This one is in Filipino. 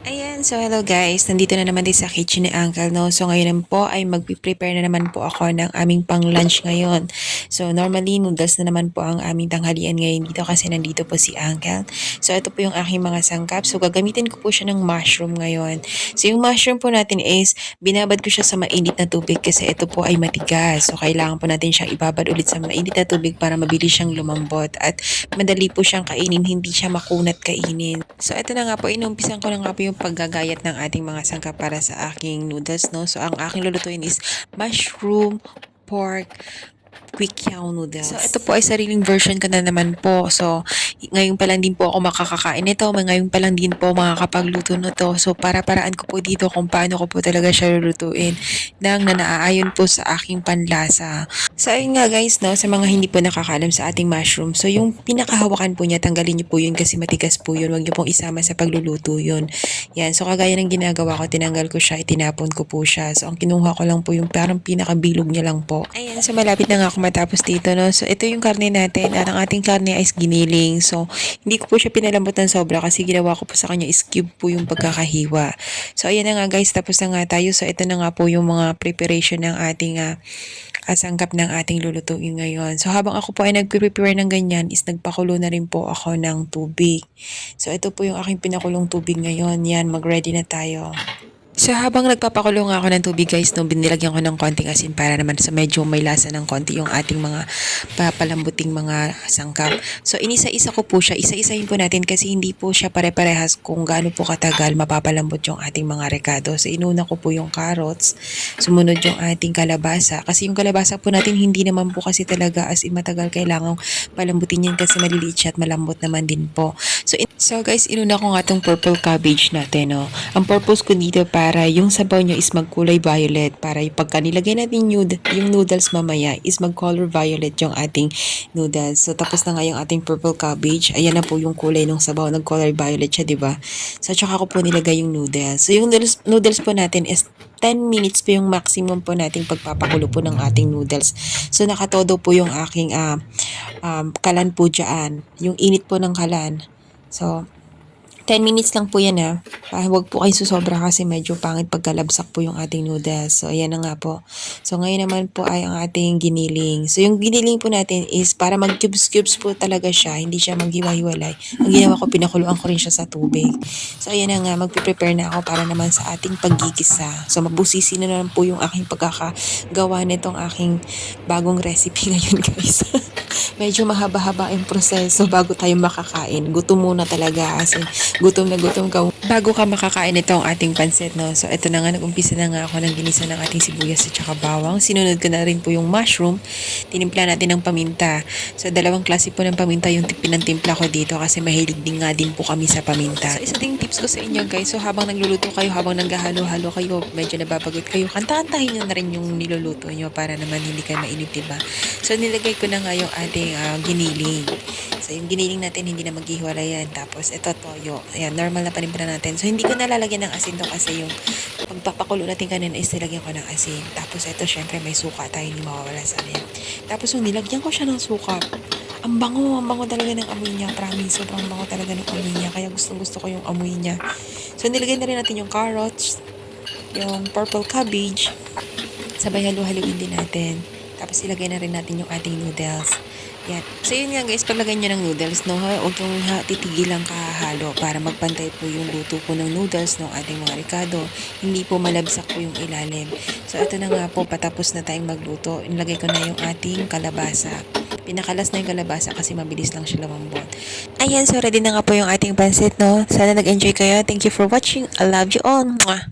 Ayan, so hello guys, nandito na naman din sa kitchen ni Uncle, no? So ngayon po ay magpiprepare na naman po ako ng aming pang lunch ngayon. So normally noodles na naman po ang aming tanghalian ngayon dito kasi nandito po si Uncle. So ito po yung aking mga sangkap. So gagamitin ko po siya ng mushroom ngayon. So yung mushroom po natin is binabad ko siya sa mainit na tubig kasi ito po ay matigas. So kailangan po natin siyang ibabad ulit sa mainit na tubig para mabilis siyang lumambot at madali po siyang kainin, hindi siya makunat kainin. So ito na nga po, inumpisan ko na nga po yung paggagayat ng ating mga sangkap para sa aking noodles, no? So ang aking lulutuin is mushroom, pork, quick yaw noodles. So ito po ay sariling version ko na naman po. So ngayon pa lang din po ako makakakain nito. Ngayon pa lang din po makakapagluto nito. So para-paraan ko po dito kung paano ko po talaga siya lulutuin nang naaayon po sa aking panlasa. So ayun nga guys, no, sa mga hindi po nakakaalam sa ating mushroom. So yung pinakahawakan po niya, tanggalin niyo po yun kasi matigas po yun. Huwag niyo pong isama sa pagluluto yun. Yan, so kagaya ng ginagawa ko, tinanggal ko siya, itinapon ko po siya. So ang kinuha ko lang po yung parang pinakabilog niya lang po. Ayan, so malapit na nga ako matapos dito, no. So ito yung karne natin. At ang ating karne ay giniling. So hindi ko po siya pinalambot ng sobra kasi ginawa ko po sa kanya is cube po yung pagkakahiwa. So ayan na nga guys, tapos na nga tayo. So ito na nga po yung mga preparation ng ating sangkap ng ating lulutuin ngayon. So habang ako po ay nagpe-prepare ng ganyan is nagpakulo na rin po ako ng tubig. So ito po yung aking pinakulong tubig ngayon. Yan, mag-ready na tayo. So habang nagpapakulo nga ako ng tubig guys, no, binilagyan ko ng konting asin para naman sa medyo may lasa ng konti yung ating mga papalambuting mga sangkap. So inisa-isa ko po siya, isa-isahin po natin kasi hindi po siya pare-parehas kung gaano po katagal mapapalambot yung ating mga rekado. So inuna ko po yung carrots, sumunod yung ating kalabasa. Kasi yung kalabasa po natin hindi naman po kasi talaga as in matagal kailangang palambutin yan kasi maliliit siya at malambot naman din po. So guys, inuna ko nga tong purple cabbage natin, no. Ang purpose ko dito para yung sabaw niya is magkulay violet para pagka nilagay natin yung noodles mamaya is mag-color violet yung ating noodles. So tapos na nga yung ating purple cabbage. Ayan na po yung kulay ng sabaw, nag-color violet siya, 'di ba? So tsaka ko po nilagay yung noodles. So yung noodles po natin is 10 minutes po yung maximum po nating pagpapakulo po ng ating noodles. So nakatodo po yung aking kalan po dyan. Yung init po ng kalan. So 10 minutes lang po yan huwag po kayo susobra kasi medyo pangit pagkalabsak po yung ating noodles. So ayan na nga po. So ngayon naman po ay ang ating giniling. So yung giniling po natin is para mag-cubes-cubes po talaga siya. Hindi siya maghiwa-hiwalay. Ang ginawa ko, pinakuluan ko rin siya sa tubig. So ayan na nga, magpe-prepare na ako para naman sa ating paggigisa. So mabusisi na naman po yung aking pagkakagawa nitong aking bagong recipe ngayon guys. Medyo mahaba-haba yung proseso bago tayo makakain. Gutom muna talaga kasi gutom na gutom ka bago ka makakain itong ating pansit, no? So ito na nga, nag-umpisa na nga ako ng ginisa ng ating sibuyas at saka bawang. Sinunod ko na rin po yung mushroom. Tinimpla natin ng paminta. So dalawang klase po ng paminta yung pinantimpla ko dito kasi mahilig din nga din po kami sa paminta. So isa ding tips ko sa inyo guys, so habang nagluluto kayo, habang naghahalo-halo kayo, medyo nababagot kayo, kanta-kantahin nyo na rin yung niluluto nyo para naman hindi kayo mainip, diba? So nilagay ko na nga yung ating giniling. So yung giniling natin hindi na maghihiwalay yan. Tapos ito toyo. Ayan, normal na panimpla natin. So hindi ko na lalagyan ng asin to kasi yung pagpapakulo natin kanina is nilagyan ko ng asin. Tapos ito syempre may suka tayo, hindi mawawala sa amin. Tapos nung nilagyan ko siya ng suka, ang bango talaga ng amoy niya. Promise, sobrang bango talaga ng amoy niya. Kaya gustong gusto ko yung amoy niya. So nilagyan na rin natin yung carrots, yung purple cabbage. Sabay halu-haluin din natin. Tapos ilagay na rin natin yung ating noodles. Yan. So yun nga guys, paglagay nyo ng noodles, no, huwag yung titigil lang kahalo para magpantay po yung luto po ng noodles ng ating mga ricado. Hindi po malabsak po yung ilalim. So ito na nga po, patapos na tayong magluto. Inlagay ko na yung ating kalabasa. Pinakalas na yung kalabasa kasi mabilis lang siya lumambot. Ayan, so ready na nga po yung ating pansit, no. Sana nag-enjoy kayo. Thank you for watching. I love you all. Mwah!